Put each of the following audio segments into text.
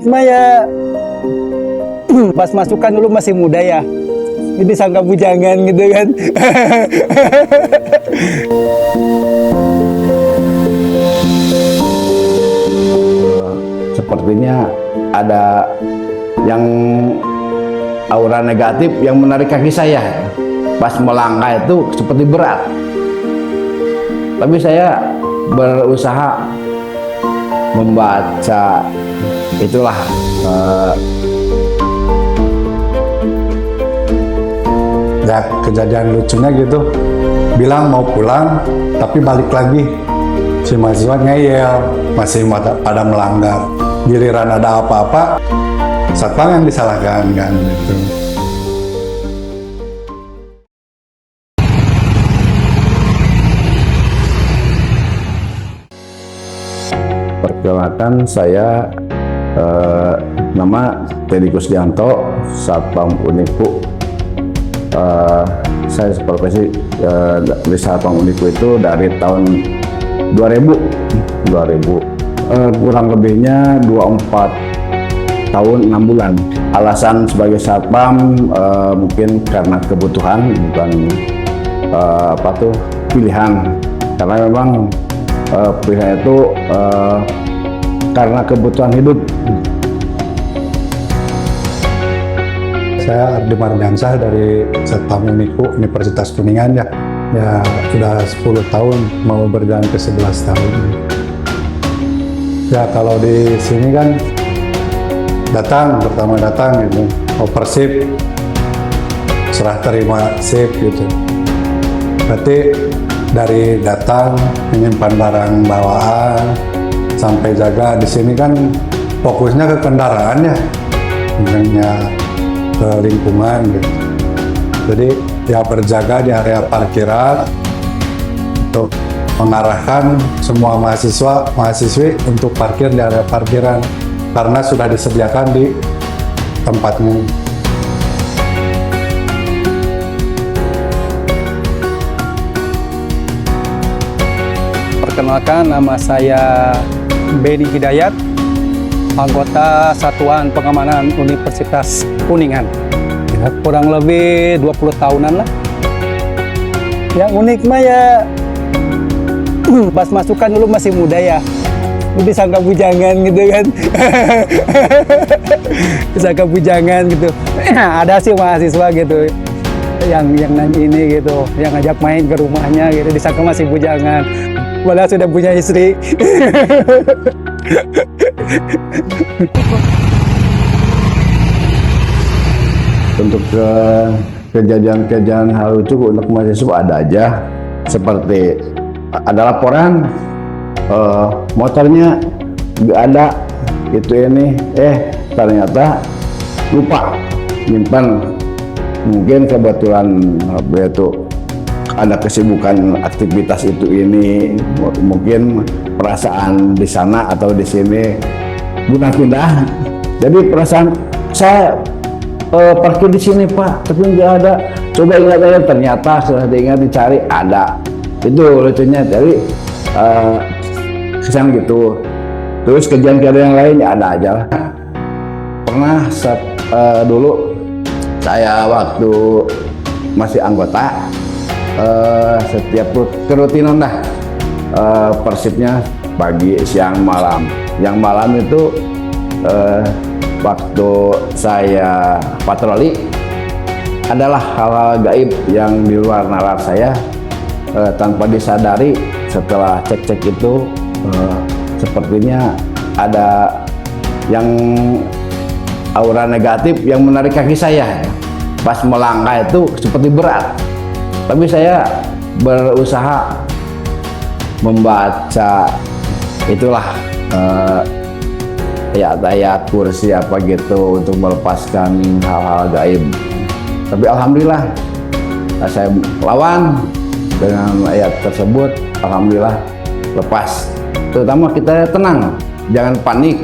unik mah ya pas masukan dulu masih muda ya, jadi sangka bujangan gitu kan. Sepertinya ada yang aura negatif yang menarik kaki saya. Pas melangkah itu seperti berat, tapi saya berusaha membaca itulah ya kejadian lucunya gitu, bilang mau pulang tapi balik lagi, si mahasiswa ngeyel, masih pada melanggar, giliran ada apa-apa satpam yang disalahkan kan gitu. Perkenalkan saya nama Teddy Kusdianto, Satpam Uniku. Saya profesi di Satpam Uniku itu dari tahun 2000 kurang lebihnya 24 tahun 6 bulan. Alasan sebagai satpam mungkin karena kebutuhan, bukan pilihan, karena memang pilihan itu karena kebutuhan hidup. Saya Ardi Mardiansah dari Satpam Uniku Universitas Kuningan ya sudah 10 tahun, mau berjalan ke 11 tahun. Ya kalau di sini kan pertama datang gitu, oper shift, serah terima shift gitu. Berarti dari datang menyimpan barang bawaan sampai jaga di sini kan fokusnya ke kendaraan ya, ke lingkungan gitu. Jadi ya berjaga di area parkiran untuk mengarahkan semua mahasiswi untuk parkir di area parkiran karena sudah disediakan di tempatnya. Perkenalkan, nama saya Benny Hidayat, anggota Satuan Pengamanan Universitas Kuningan. Ya, kurang lebih 20 tahunan lah. Yang unik mah ya pas masukan dulu masih muda ya, jadi sangka bujangan gitu kan. Sangka bujangan gitu. Ada sih mahasiswa gitu yang nanya ini gitu, yang ngajak main ke rumahnya gitu, disangka masih bujangan, padahal sudah punya istri. Untuk kejadian-kejadian hal lucu untuk mahasiswa ada aja, seperti ada laporan motornya nggak ada ini, ternyata lupa nyimpan. Mungkin kebetulan itu ada kesibukan aktivitas itu ini, mungkin perasaan di sana atau di sini pindah. Jadi perasaan saya parkir di sini Pak, tapi nggak ada. Coba ingat aja, ternyata setelah diingat dicari ada. Itu lucunya. Jadi kesan gitu. Terus kejadian-kejadian yang lain ya ada aja lah. Pernah dulu saya waktu masih anggota, setiap kerutinan dah, persipnya pagi, siang, malam. Yang malam itu waktu saya patroli, adalah hal-hal gaib yang di luar nalar saya, tanpa disadari. Setelah cek-cek itu sepertinya ada yang aura negatif yang menarik kaki saya. Pas melangkah itu seperti berat, tapi saya berusaha membaca itulah ayat-ayat kursi apa gitu untuk melepaskan hal-hal gaib. Tapi alhamdulillah saya lawan dengan ayat tersebut, alhamdulillah lepas. Terutama kita tenang, jangan panik,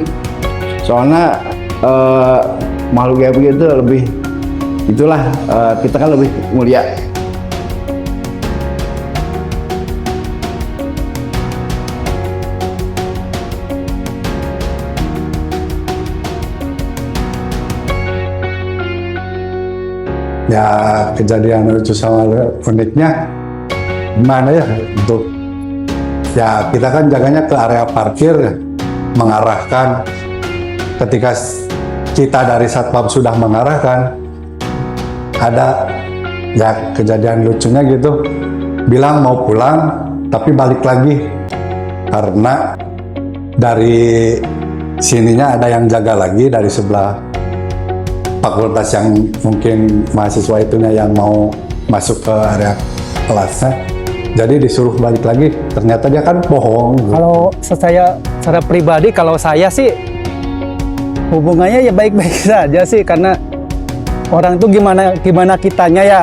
soalnya makhluk gaib begitu lebih itulah, kita kan lebih mulia. Ya kejadian lucu sama uniknya gimana ya, untuk ya kita kan jaganya ke area parkir, mengarahkan. Ketika kita dari satpam sudah mengarahkan, ada ya kejadian lucunya gitu, bilang mau pulang tapi balik lagi karena dari sininya ada yang jaga lagi dari sebelah fakultas yang mungkin mahasiswa itunya yang mau masuk ke area kelasnya, jadi disuruh balik lagi. Ternyata dia kan bohong. Kalau saya secara pribadi, kalau saya sih hubungannya ya baik-baik saja sih, karena orang itu gimana kitanya ya.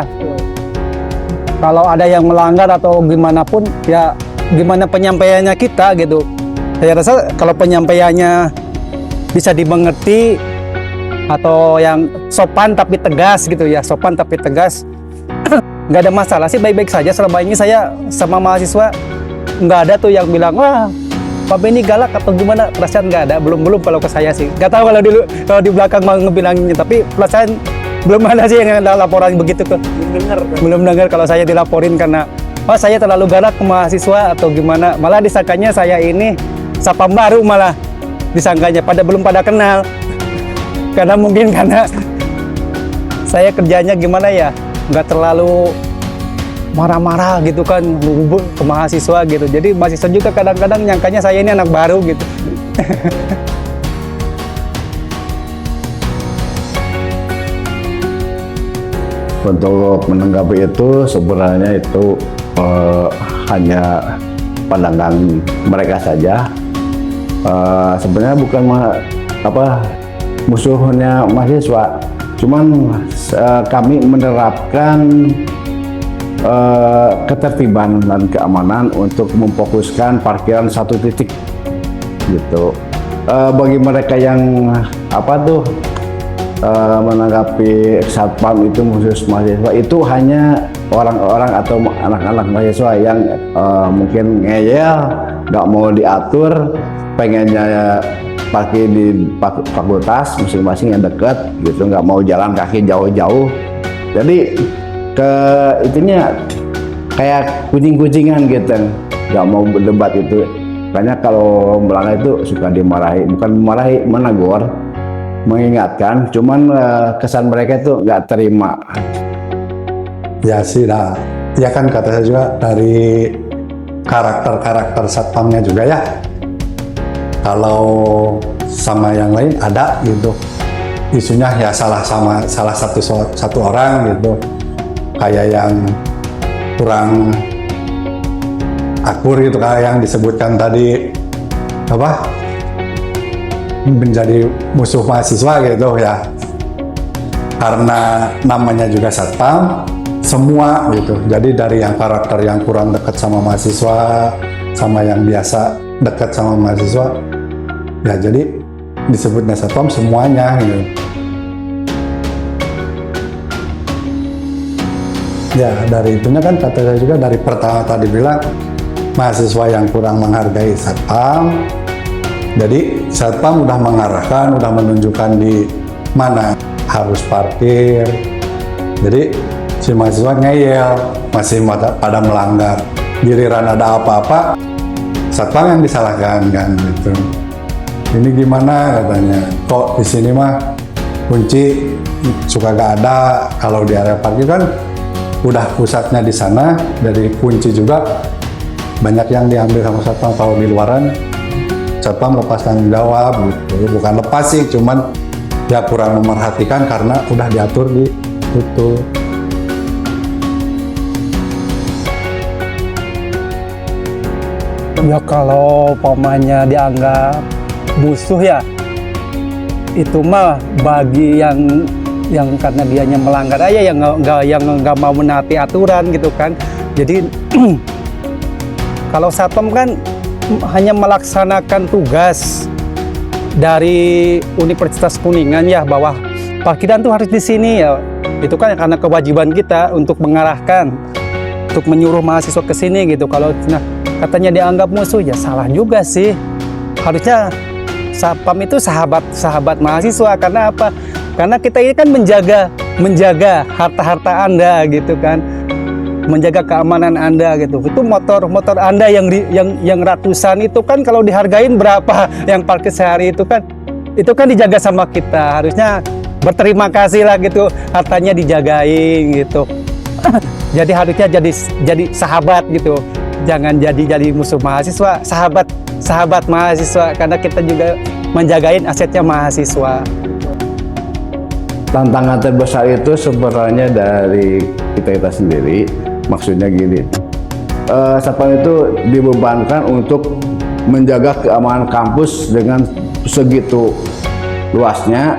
Kalau ada yang melanggar atau gimana pun ya gimana penyampaiannya kita gitu. Saya rasa kalau penyampaiannya bisa dimengerti atau yang sopan tapi tegas gitu ya, sopan tapi tegas, nggak ada masalah sih, baik-baik saja. Selama ini saya sama mahasiswa nggak ada tuh yang bilang wah Pak Benny galak atau gimana, perasaan nggak ada, belum kalau ke saya sih. Nggak tahu kalau di belakang mau ngebilanginnya, tapi perasaan belum ada sih yang ada laporan begitu tuh. Belum dengar kalau saya dilaporin karena oh saya terlalu galak ke mahasiswa atau gimana, malah disangkanya saya ini satpam baru, malah disangkanya belum pada kenal. Karena mungkin karena saya kerjanya gimana ya, nggak terlalu marah-marah gitu kan ke mahasiswa gitu. Jadi mahasiswa juga kadang-kadang nyangkanya saya ini anak baru gitu. Untuk menanggapi itu sebenarnya itu hanya pandangan mereka saja. Sebenarnya bukan musuhnya mahasiswa, cuman kami menerapkan ketertiban dan keamanan untuk memfokuskan parkiran satu titik gitu. Bagi mereka yang menanggapi satpam itu khusus mahasiswa, itu hanya orang-orang atau anak-anak mahasiswa yang mungkin ngeyel, nggak mau diatur, pengennya parkir di fakultas masing-masing yang dekat gitu, nggak mau jalan kaki jauh-jauh. Jadi itunya kayak kucing-kucingan gitu, nggak mau berdebat itu. Makanya kalau melanggar itu suka dimarahi, bukan memarahi, menegur, mengingatkan. Cuman kesan mereka itu nggak terima. Ya sih, nah ya kan kata saya juga dari karakter satpamnya juga ya. Kalau sama yang lain ada gitu, isunya ya salah satu orang gitu, kayak yang kurang akur gitu, kayak yang disebutkan tadi menjadi musuh mahasiswa gitu ya, karena namanya juga satpam semua gitu. Jadi dari yang karakter yang kurang dekat sama mahasiswa sama yang biasa dekat sama mahasiswa ya, jadi disebutnya satpam semuanya gitu. Ya dari itunya kan kata saya juga dari pertama tadi bilang mahasiswa yang kurang menghargai satpam. Jadi satpam udah mengarahkan, udah menunjukkan di mana harus parkir. Jadi si mahasiswa ngeyel, masih pada melanggar. Giliran ada apa-apa, satpam yang disalahkan kan gitu. Ini gimana katanya? Kok di sini mah kunci suka gak ada, kalau di area parkir kan udah pusatnya di sana, dari kunci juga banyak yang diambil sama satpam. Kalau di luaran satpam lepas tanggung jawab gitu. Bukan lepas sih, cuman ya kurang memerhatikan karena udah diatur di itu. Ya kalau pamannya dianggap musuh ya, itu mah bagi yang karena dianya melanggar aja, yang nggak mau menaati aturan gitu kan. Jadi kalau satpam kan hanya melaksanakan tugas dari Universitas Kuningan ya, bahwa parkiran tuh harus di sini ya. Itu kan karena kewajiban kita untuk mengarahkan, untuk menyuruh mahasiswa ke sini gitu. Kalau katanya dianggap musuh ya salah juga sih. Harusnya satpam itu sahabat mahasiswa. Karena apa? Karena kita ini kan menjaga menjaga harta-harta Anda gitu kan, menjaga keamanan Anda gitu. Itu motor Anda yang ratusan itu kan kalau dihargain berapa yang parkir sehari itu kan dijaga sama kita. Harusnya berterima kasih lah gitu, hartanya dijagain gitu. Jadi harusnya jadi sahabat gitu. Jangan jadi musuh mahasiswa, sahabat mahasiswa, karena kita juga menjagain asetnya mahasiswa. Tantangan terbesar itu sebenarnya dari kita sendiri. Maksudnya gini, Satpam itu dibebankan untuk menjaga keamanan kampus dengan segitu luasnya,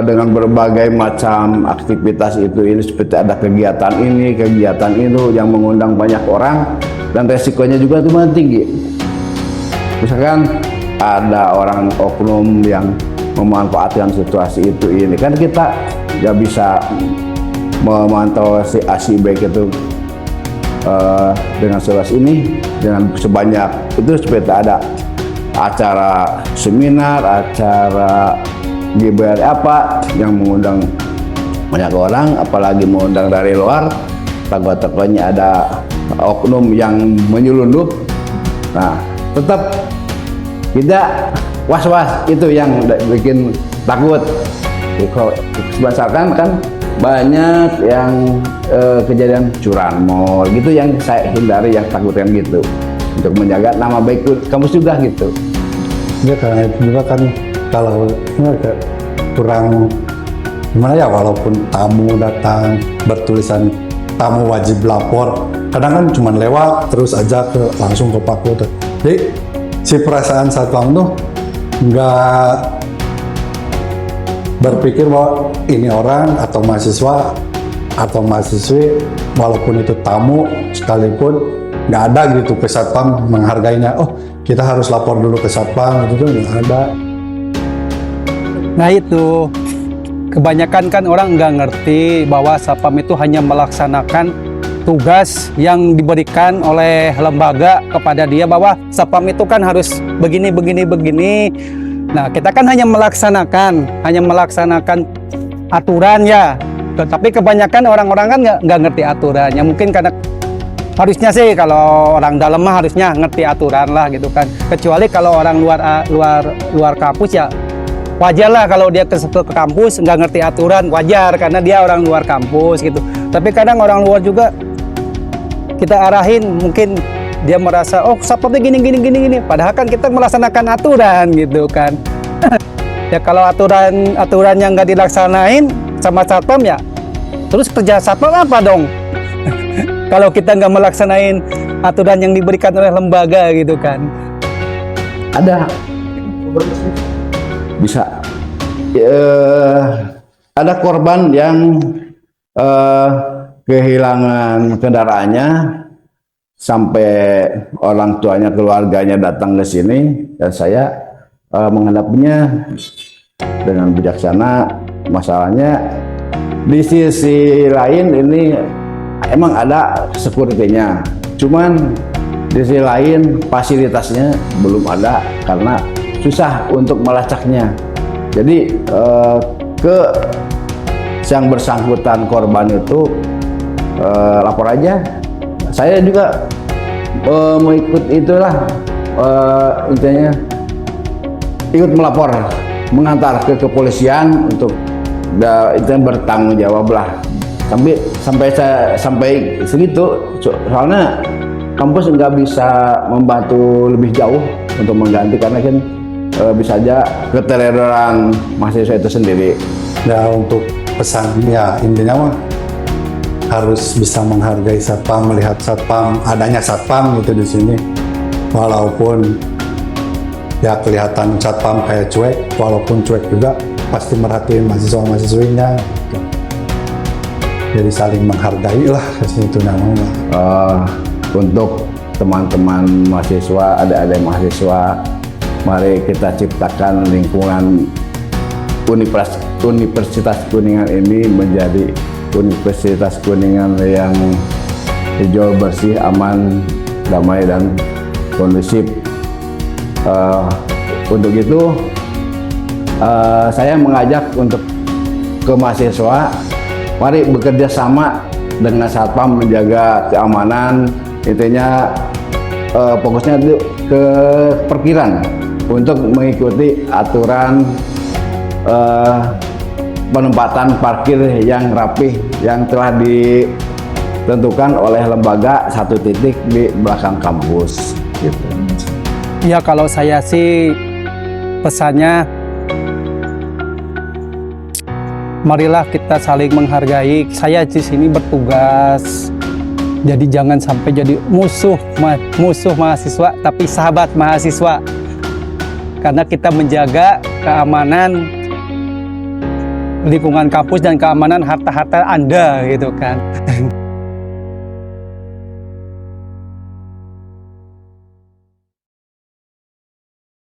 dengan berbagai macam aktivitas ini, seperti ada kegiatan ini, kegiatan itu yang mengundang banyak orang, dan resikonya juga itu tinggi. Misalkan ada orang oknum yang memanfaatkan situasi itu ini, kan kita nggak bisa memantau si A si B gitu dengan seluas ini, dengan sebanyak itu, seperti ada acara seminar, acara GBR apa yang mengundang banyak orang, apalagi mengundang dari luar, takut-takutnya ada oknum yang menyelundup. Nah, tetap kita was-was, itu yang bikin takut. Misalkan kan banyak yang kejadian curanmor gitu yang saya hindari, yang takutkan gitu, untuk menjaga nama baik kampus juga gitu. Ya karena itu juga kan kalau agak kurang gimana ya, walaupun tamu datang bertulisan tamu wajib lapor, kadang kan cuma lewat terus aja langsung ke Pak Kota. Jadi si perasaan satpam tuh nggak berpikir bahwa ini orang atau mahasiswa atau mahasiswi, walaupun itu tamu sekalipun, nggak ada gitu ke satpam menghargainya. Oh, kita harus lapor dulu ke satpam, gitu nggak ada. Nah itu, kebanyakan kan orang nggak ngerti bahwa satpam itu hanya melaksanakan tugas yang diberikan oleh lembaga kepada dia, bahwa satpam itu kan harus begini. Nah kita kan hanya melaksanakan aturan ya, tapi kebanyakan orang-orang kan nggak ngerti aturannya. Mungkin karena harusnya sih kalau orang dalam mah harusnya ngerti aturan lah gitu kan. Kecuali kalau orang luar kampus ya wajar lah kalau dia ke kampus nggak ngerti aturan, wajar karena dia orang luar kampus gitu. Tapi kadang orang luar juga kita arahin, mungkin dia merasa oh satpamnya gini, padahal kan kita melaksanakan aturan gitu kan. Ya kalau aturan yang nggak dilaksanain sama satpam ya, terus kerja satpam apa dong? Kalau kita nggak melaksanain aturan yang diberikan oleh lembaga gitu kan. Bisa ada korban yang kehilangan kendaraannya, sampai orang tuanya, keluarganya datang ke sini, dan saya menghadapinya dengan bijaksana. Masalahnya di sisi lain ini emang ada security-nya, cuman di sisi lain fasilitasnya belum ada karena susah untuk melacaknya. Jadi ke yang bersangkutan korban itu lapor aja. Saya juga mengikut itulah, intinya ikut melapor, mengantar ke kepolisian untuk itu bertanggung jawab lah. Sampai segitu, soalnya kampus nggak bisa membantu lebih jauh untuk mengganti, karena kan bisa aja keteredoran mahasiswa itu sendiri. Ya untuk pesan ya intinya mah harus bisa menghargai satpam, melihat satpam, adanya satpam gitu di sini. Walaupun ya kelihatan satpam kayak cuek, walaupun cuek juga pasti merhatiin mahasiswa-mahasiswinya. Gitu. Jadi saling menghargai lah itu namanya. Untuk teman-teman mahasiswa, adik-adik mahasiswa, mari kita ciptakan lingkungan Universitas Kuningan ini menjadi Universitas Kuningan yang hijau, bersih, aman, damai, dan kondusif. Untuk itu saya mengajak untuk ke mahasiswa mari bekerja sama dengan satpam menjaga keamanan. Intinya fokusnya itu ke parkiran untuk mengikuti aturan penempatan parkir yang rapih yang telah ditentukan oleh lembaga satu titik di belakang kampus gitu. Ya kalau saya sih pesannya, marilah kita saling menghargai. Saya di sini bertugas, jadi jangan sampai jadi musuh mahasiswa, tapi sahabat mahasiswa. Karena kita menjaga keamanan lingkungan kampus dan keamanan harta-harta Anda gitu kan.